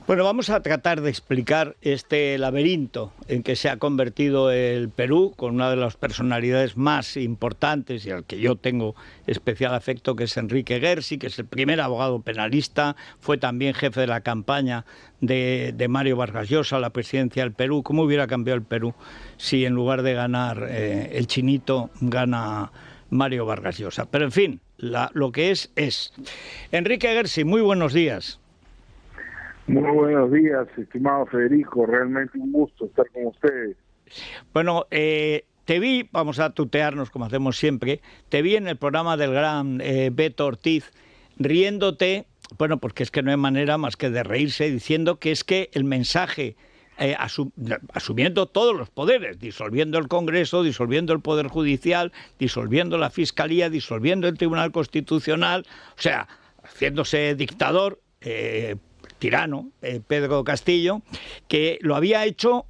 Bueno, vamos a tratar de explicar este laberinto en que se ha convertido el Perú, con una de las personalidades más importantes y al que yo tengo especial afecto, que es Enrique Gersi, que es el primer abogado penalista, fue también jefe de la campaña de Mario Vargas Llosa a la presidencia del Perú. ¿Cómo hubiera cambiado el Perú si en lugar de ganar el Chinito gana Mario Vargas Llosa? Pero en fin, lo que es. Enrique Gersi, muy buenos días. Muy buenos días, estimado Federico. Realmente un gusto estar con ustedes. Bueno, te vi, vamos a tutearnos como hacemos siempre, te vi en el programa del gran Beto Ortiz riéndote, bueno, porque es que no hay manera más que de reírse, diciendo que es que el mensaje, asumiendo todos los poderes, disolviendo el Congreso, disolviendo el Poder Judicial, disolviendo la Fiscalía, disolviendo el Tribunal Constitucional, o sea, haciéndose dictador, tirano, Pedro Castillo, que lo había hecho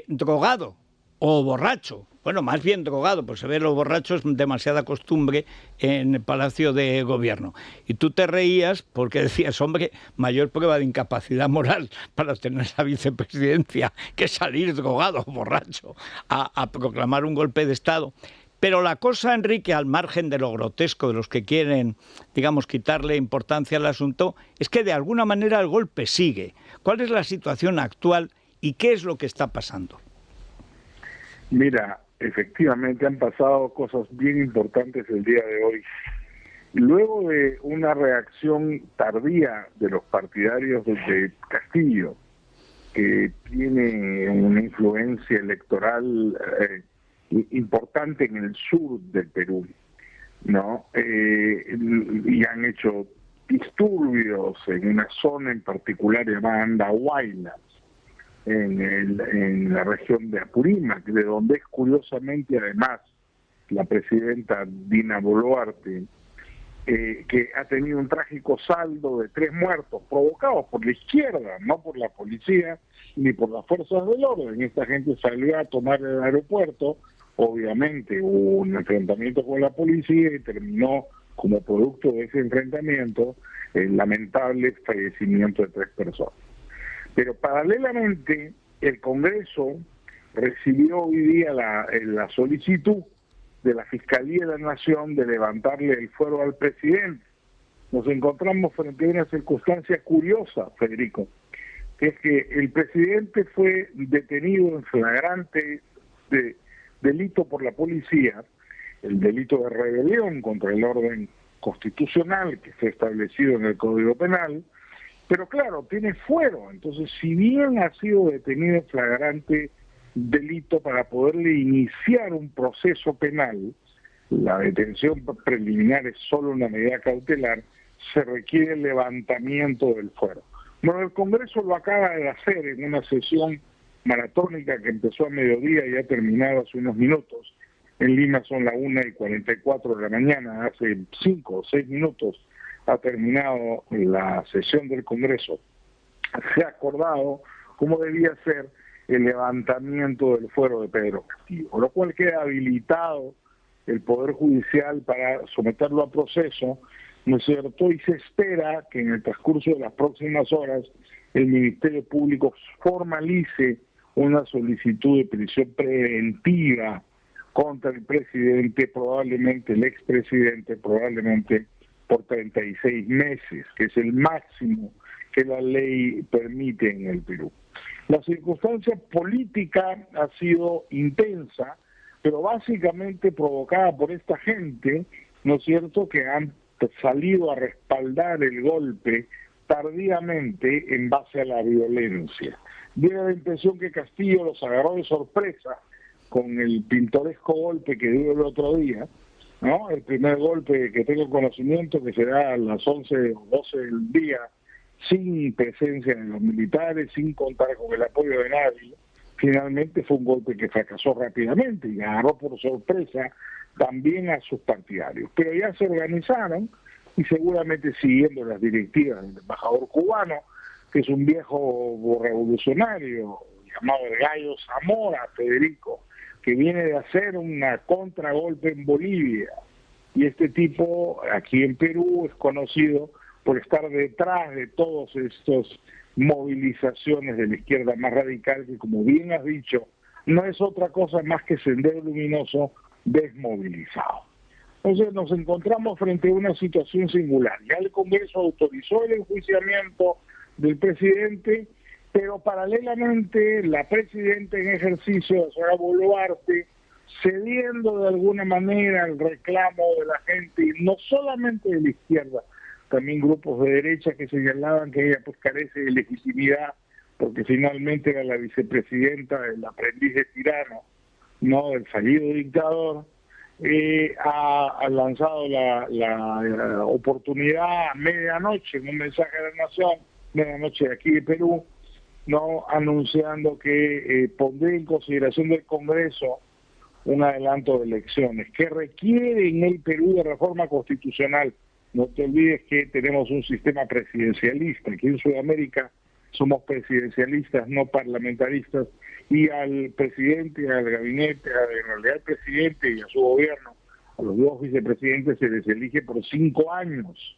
drogado o borracho. Bueno, más bien drogado, pues se ve los borrachos demasiada costumbre en el Palacio de Gobierno. Y tú te reías porque decías, hombre, mayor prueba de incapacidad moral para tener esa vicepresidencia que salir drogado o borracho a proclamar un golpe de Estado. Pero la cosa, Enrique, al margen de lo grotesco de los que quieren, digamos, quitarle importancia al asunto, es que de alguna manera el golpe sigue. ¿Cuál es la situación actual y qué es lo que está pasando? Mira, efectivamente han pasado cosas bien importantes el día de hoy. Luego de una reacción tardía de los partidarios de Castillo, que tiene una influencia electoral importante en el sur del Perú, ¿no? Y han hecho disturbios en una zona en particular llamada Andahuaylas, en la región de Apurímac, de donde es curiosamente además la presidenta Dina Boluarte, que ha tenido un trágico saldo de 3 muertos provocados por la izquierda, no por la policía ni por las fuerzas del orden. Esta gente salió a tomar el aeropuerto, obviamente hubo un enfrentamiento con la policía y terminó como producto de ese enfrentamiento el lamentable fallecimiento de 3 personas. Pero paralelamente el Congreso recibió hoy día la solicitud de la Fiscalía de la Nación de levantarle el fuero al presidente. Nos encontramos frente a una circunstancia curiosa, Federico, que es que el presidente fue detenido en flagrante delito por la policía, el delito de rebelión contra el orden constitucional que está establecido en el Código Penal, pero claro, tiene fuero. Entonces, si bien ha sido detenido en flagrante delito para poderle iniciar un proceso penal, la detención preliminar es solo una medida cautelar, se requiere el levantamiento del fuero. Bueno, el Congreso lo acaba de hacer en una sesión maratónica que empezó a mediodía y ha terminado hace unos minutos. En Lima son las 1:44 de la mañana, hace 5 o 6 minutos ha terminado la sesión del Congreso. Se ha acordado cómo debía ser el levantamiento del fuero de Pedro Castillo, con lo cual queda habilitado el Poder Judicial para someterlo a proceso, ¿no es cierto? Y se espera que en el transcurso de las próximas horas el Ministerio Público formalice una solicitud de prisión preventiva contra el presidente, probablemente el expresidente, probablemente por 36 meses, que es el máximo que la ley permite en el Perú. La circunstancia política ha sido intensa, pero básicamente provocada por esta gente, ¿no es cierto?, que han salido a respaldar el golpe tardíamente en base a la violencia. Dio la impresión que Castillo los agarró de sorpresa con el pintoresco golpe que dio el otro día, ¿no? El primer golpe que tengo conocimiento, que se da a las 11 o 12 del día, sin presencia de los militares, sin contar con el apoyo de nadie. Finalmente fue un golpe que fracasó rápidamente y agarró por sorpresa también a sus partidarios. Pero ya se organizaron y seguramente siguiendo las directivas del embajador cubano, que es un viejo revolucionario llamado el Gallo Zamora, Federico, que viene de hacer una contragolpe en Bolivia. Y este tipo aquí en Perú es conocido por estar detrás de todos estos movilizaciones de la izquierda más radical, que como bien has dicho, no es otra cosa más que Sendero Luminoso desmovilizado. Entonces nos encontramos frente a una situación singular. Ya el Congreso autorizó el enjuiciamiento del presidente, pero paralelamente la presidenta en ejercicio, la señora Boluarte, cediendo de alguna manera al reclamo de la gente, y no solamente de la izquierda, también grupos de derecha que señalaban que ella pues carece de legitimidad, porque finalmente era la vicepresidenta del aprendiz de tirano, no del fallido dictador. Ha lanzado la oportunidad a medianoche en un mensaje de la Nación, medianoche de aquí de Perú, no anunciando que pondrá en consideración del Congreso un adelanto de elecciones que requiere en el Perú de reforma constitucional. No te olvides que tenemos un sistema presidencialista. Aquí en Sudamérica somos presidencialistas, no parlamentaristas, y al presidente, al gabinete, en realidad al presidente y a su gobierno, a los dos vicepresidentes se les elige por 5 años.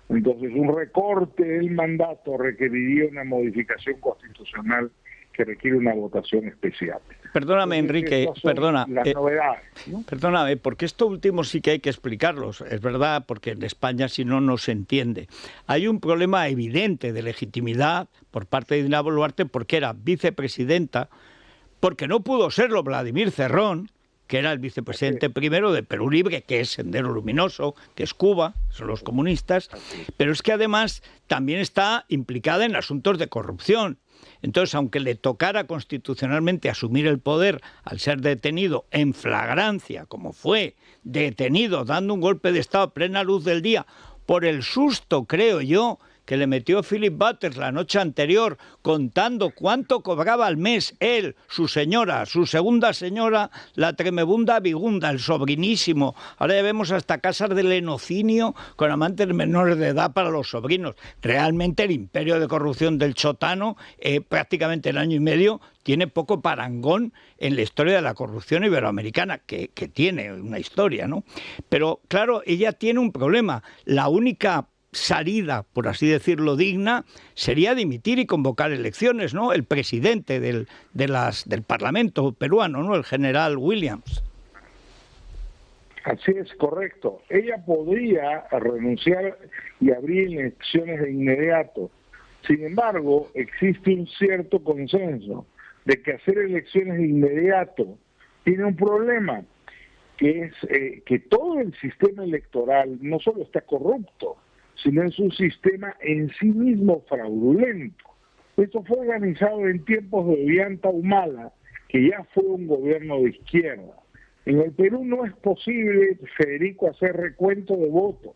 Entonces un recorte del mandato requeriría una modificación constitucional que requiere una votación especial. Perdóname, Enrique, perdona. Las novedades, ¿no? Perdóname, porque esto último sí que hay que explicarlos. Es verdad, porque en España si no se entiende. Hay un problema evidente de legitimidad por parte de Dina Boluarte porque era vicepresidenta, porque no pudo serlo Vladimir Cerrón, que era el vicepresidente primero de Perú Libre, que es Sendero Luminoso, que es Cuba, son los comunistas, pero es que además también está implicada en asuntos de corrupción. Entonces, aunque le tocara constitucionalmente asumir el poder al ser detenido en flagrancia, como fue detenido dando un golpe de Estado a plena luz del día, por el susto, creo yo, que le metió Philip Butters la noche anterior contando cuánto cobraba al mes él, su señora, su segunda señora, la tremebunda Vigunda, el sobrinísimo. Ahora ya vemos hasta casas de lenocinio con amantes menores de edad para los sobrinos. Realmente el imperio de corrupción del Chotano, prácticamente el año y medio, tiene poco parangón en la historia de la corrupción iberoamericana, que tiene una historia, ¿no? Pero claro, ella tiene un problema. La única salida, por así decirlo, digna, sería dimitir y convocar elecciones, ¿no? El presidente del Parlamento peruano, ¿no? El general Williams. Así es, correcto. Ella podría renunciar y abrir elecciones de inmediato. Sin embargo, existe un cierto consenso de que hacer elecciones de inmediato tiene un problema, que es que todo el sistema electoral no solo está corrupto, sino es un sistema en sí mismo fraudulento. Esto fue organizado en tiempos de Ollanta Humala, que ya fue un gobierno de izquierda. En el Perú no es posible, Federico, hacer recuento de votos.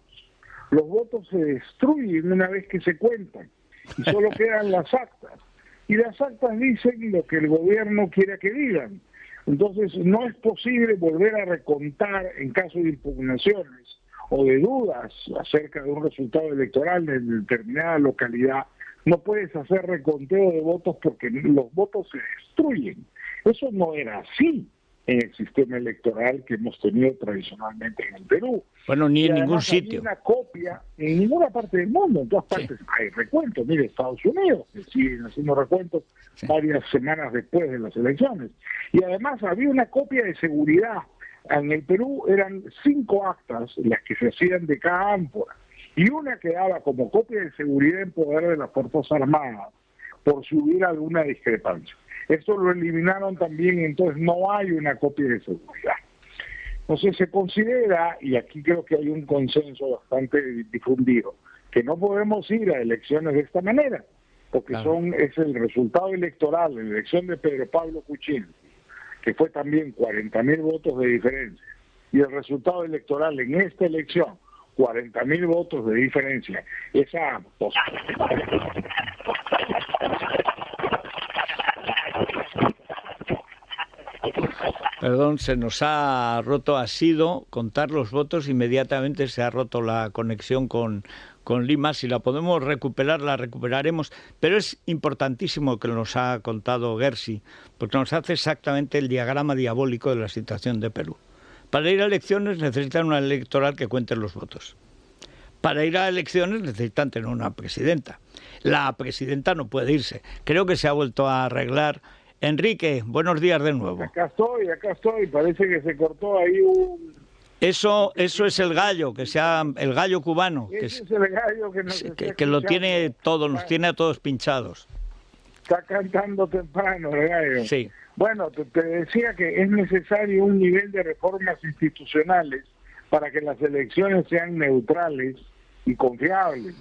Los votos se destruyen una vez que se cuentan y solo quedan las actas. Y las actas dicen lo que el gobierno quiera que digan. Entonces no es posible volver a recontar en caso de impugnaciones o de dudas acerca de un resultado electoral en determinada localidad. No puedes hacer reconteo de votos porque los votos se destruyen. Eso no era así en el sistema electoral que hemos tenido tradicionalmente en el Perú. Bueno, ni y en ningún sitio. Hay una copia en ninguna parte del mundo, en todas partes hay recuentos. Mire, Estados Unidos que siguen haciendo recuentos varias semanas después de las elecciones. Y además había una copia de seguridad. En el Perú eran 5 actas las que se hacían de cada ámpora y una quedaba como copia de seguridad en poder de las Fuerzas Armadas por si hubiera alguna discrepancia. Esto lo eliminaron también, entonces no hay una copia de seguridad. Entonces se considera, y aquí creo que hay un consenso bastante difundido, que no podemos ir a elecciones de esta manera, porque es el resultado electoral, la elección de Pedro Pablo Kuczynski, que fue también 40.000 votos de diferencia, y el resultado electoral en esta elección, 40.000 votos de diferencia. Esa Perdón, se nos ha roto, ha sido contar los votos, inmediatamente se ha roto la conexión con Lima. Si la podemos recuperar, la recuperaremos, pero es importantísimo lo que nos ha contado Gersi, porque nos hace exactamente el diagrama diabólico de la situación de Perú. Para ir a elecciones necesitan una electoral que cuente los votos. para ir a elecciones necesitan tener una presidenta. La presidenta no puede irse. Creo que se ha vuelto a arreglar. Enrique, buenos días de nuevo. Acá estoy. Parece que se cortó ahí un... Eso es el gallo, el gallo cubano, Ese es el gallo que nos está que lo escuchando. tiene todo, nos tiene a todos pinchados. Está cantando temprano el gallo. Sí. Bueno, te decía que es necesario un nivel de reformas institucionales para que las elecciones sean neutrales y confiables.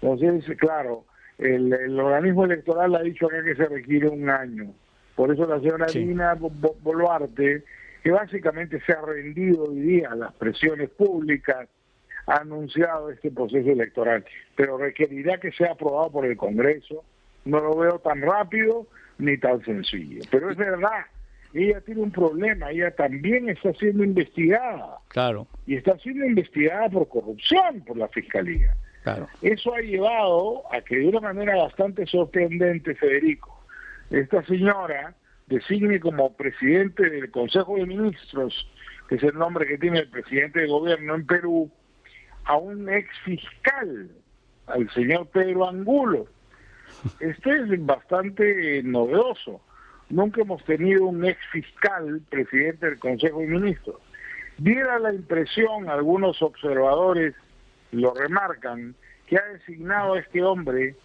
Entonces, claro, el organismo electoral ha dicho acá que se requiere un año. Por eso la señora Dina Boluarte, que básicamente se ha rendido hoy día a las presiones públicas, ha anunciado este proceso electoral, pero requerirá que sea aprobado por el Congreso. No lo veo tan rápido ni tan sencillo, pero es verdad, ella tiene un problema, ella también está siendo investigada. Claro. Y está siendo investigada por corrupción por la Fiscalía. Claro. Eso ha llevado a que de una manera bastante sorprendente, Federico, esta señora designe como presidente del Consejo de Ministros, que es el nombre que tiene el presidente de gobierno en Perú, a un ex fiscal, al señor Pedro Angulo. Este es bastante novedoso. Nunca hemos tenido un ex fiscal presidente del Consejo de Ministros. Diera la impresión, algunos observadores lo remarcan, que ha designado a este hombre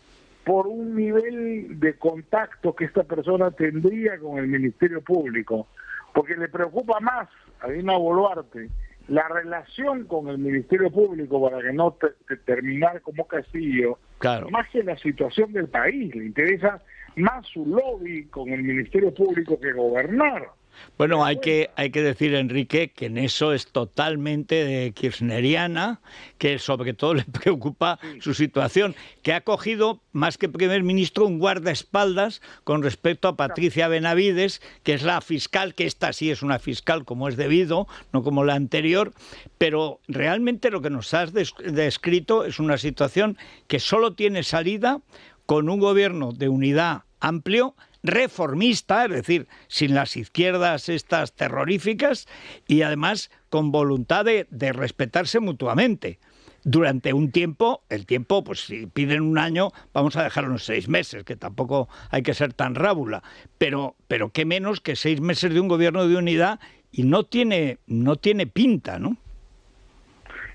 por un nivel de contacto que esta persona tendría con el Ministerio Público, porque le preocupa más a Dina Boluarte la relación con el Ministerio Público para que no terminar como Castillo, claro, más que la situación del país. Le interesa más su lobby con el Ministerio Público que gobernar. Bueno, hay que decir, Enrique, que en eso es totalmente de kirchneriana, que sobre todo le preocupa su situación, que ha cogido, más que primer ministro, un guardaespaldas con respecto a Patricia Benavides, que es la fiscal, que esta sí es una fiscal como es debido, no como la anterior, pero realmente lo que nos has descrito es una situación que solo tiene salida con un gobierno de unidad amplio, reformista, es decir, sin las izquierdas estas terroríficas y además con voluntad de respetarse mutuamente. Durante un tiempo, el tiempo, pues si piden un año, vamos a dejar unos 6 meses, que tampoco hay que ser tan rábula, pero qué menos que 6 meses de un gobierno de unidad y no tiene pinta, ¿no?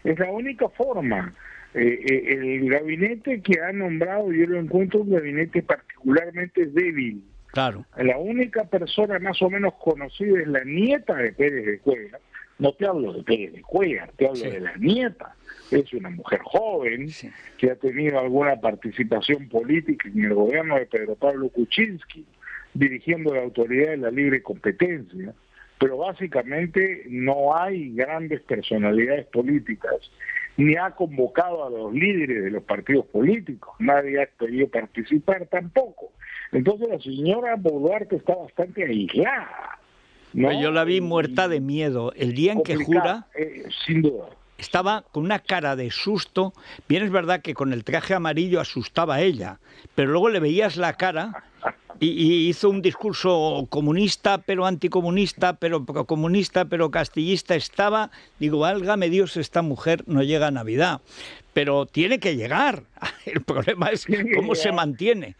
Es la única forma. El gabinete que ha nombrado, yo lo encuentro un gabinete particularmente débil. Claro. La única persona más o menos conocida es la nieta de Pérez de Cuellar. No te hablo de Pérez de Cuellar, te hablo de la nieta. Es una mujer joven que ha tenido alguna participación política en el gobierno de Pedro Pablo Kuczynski, dirigiendo la Autoridad de la Libre Competencia, pero básicamente no hay grandes personalidades políticas, ni ha convocado a los líderes de los partidos políticos, nadie ha querido participar tampoco. Entonces la señora Boluarte está bastante aislada, ¿no? Yo la vi muerta de miedo. El día en que jura, sin duda, estaba con una cara de susto. Bien es verdad que con el traje amarillo asustaba a ella, pero luego le veías la cara y hizo un discurso comunista, pero anticomunista, pero procomunista, pero castillista. Estaba, digo, válgame Dios, esta mujer no llega a Navidad, pero tiene que llegar. El problema es cómo se mantiene.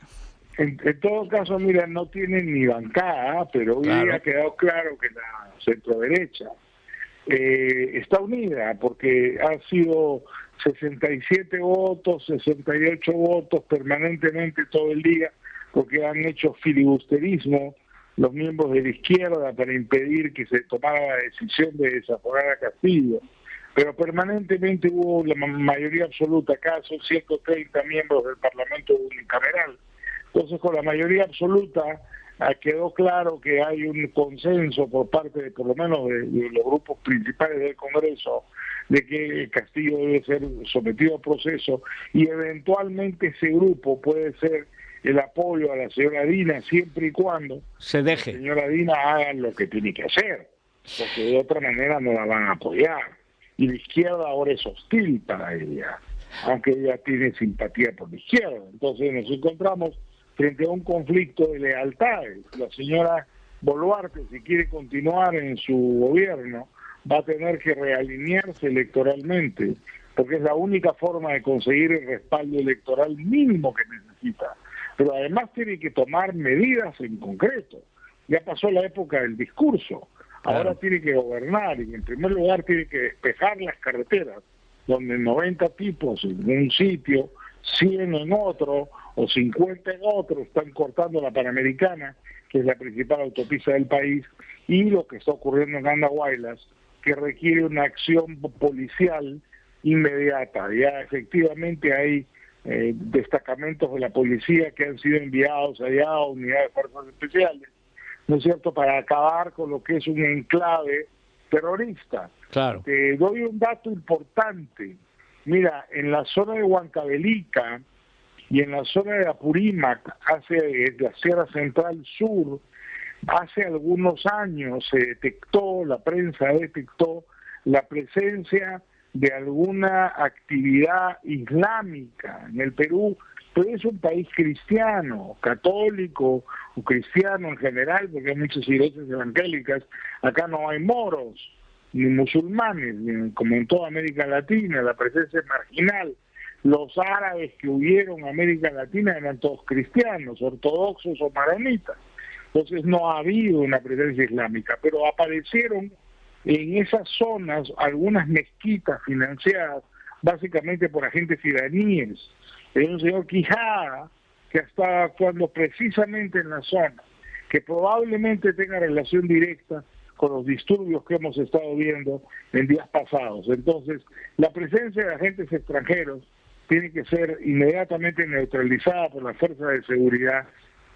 En todo caso, mira, no tiene ni bancada, pero hoy día ha quedado claro que la centroderecha está unida, porque ha sido 67 votos, 68 votos permanentemente todo el día, porque han hecho filibusterismo los miembros de la izquierda para impedir que se tomara la decisión de desaforar a Castillo. Pero permanentemente hubo la mayoría absoluta, acá son 130 miembros del Parlamento unicameral. Entonces, con la mayoría absoluta quedó claro que hay un consenso por parte de, por lo menos, de los grupos principales del Congreso, de que Castillo debe ser sometido a proceso y eventualmente ese grupo puede ser el apoyo a la señora Dina siempre y cuando se deje. La señora Dina haga lo que tiene que hacer, porque de otra manera no la van a apoyar. Y la izquierda ahora es hostil para ella, aunque ella tiene simpatía por la izquierda. Entonces nos encontramos frente a un conflicto de lealtades. La señora Boluarte, si quiere continuar en su gobierno, va a tener que realinearse electoralmente porque es la única forma de conseguir el respaldo electoral mínimo que necesita. Pero además tiene que tomar medidas en concreto. Ya pasó la época del discurso, ahora tiene que gobernar y en primer lugar tiene que despejar las carreteras, donde 90 tipos en un sitio, 100 en otro o 50 en otro están cortando la Panamericana, que es la principal autopista del país, y lo que está ocurriendo en Andahuaylas, que requiere una acción policial inmediata. Ya efectivamente hay destacamentos de la policía que han sido enviados allá a unidades de fuerzas especiales, ¿no es cierto?, para acabar con lo que es un enclave terrorista. Claro. Te doy un dato importante. Mira, en la zona de Huancavelica y en la zona de Apurímac, la Sierra Central Sur, hace algunos años la prensa detectó la presencia de alguna actividad islámica en el Perú, pero es un país cristiano, católico o cristiano en general, porque hay muchas iglesias evangélicas. Acá no hay moros ni musulmanes, como en toda América Latina, la presencia es marginal. Los árabes que huyeron a América Latina eran todos cristianos, ortodoxos o maronitas. Entonces no ha habido una presencia islámica, pero aparecieron en esas zonas algunas mezquitas financiadas básicamente por agentes iraníes. Hay un señor Quijada que está actuando precisamente en la zona, que probablemente tenga relación directa con los disturbios que hemos estado viendo en días pasados. Entonces, la presencia de agentes extranjeros tiene que ser inmediatamente neutralizada por las fuerzas de seguridad,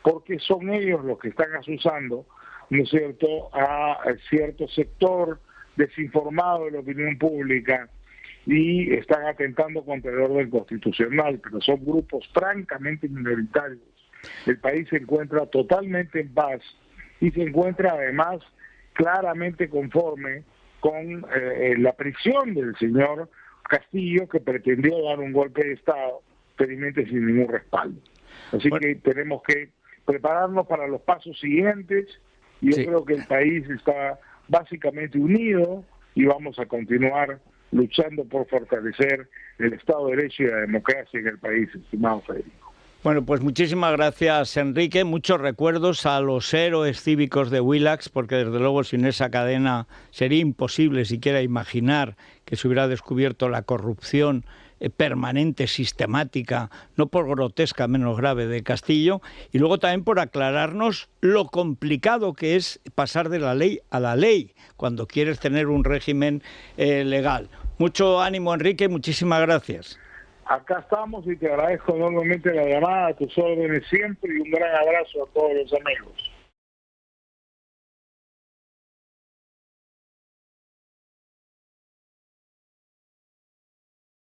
porque son ellos los que están asusando, ¿no es cierto?, a cierto sector desinformado de la opinión pública y están atentando contra el orden constitucional, pero son grupos francamente minoritarios. El país se encuentra totalmente en paz y se encuentra además claramente conforme con la prisión del señor Castillo, que pretendió dar un golpe de Estado, felizmente sin ningún respaldo. Así que tenemos que prepararnos para los pasos siguientes, y yo creo que el país está básicamente unido y vamos a continuar luchando por fortalecer el Estado de Derecho y la democracia en el país, estimado Federico. Bueno, pues muchísimas gracias, Enrique. Muchos recuerdos a los héroes cívicos de Willax, porque desde luego sin esa cadena sería imposible siquiera imaginar que se hubiera descubierto la corrupción permanente, sistemática, no por grotesca, menos grave, de Castillo, y luego también por aclararnos lo complicado que es pasar de la ley a la ley cuando quieres tener un régimen legal. Mucho ánimo, Enrique, muchísimas gracias. Acá estamos y te agradezco enormemente la llamada, a tus órdenes siempre, y un gran abrazo a todos los amigos.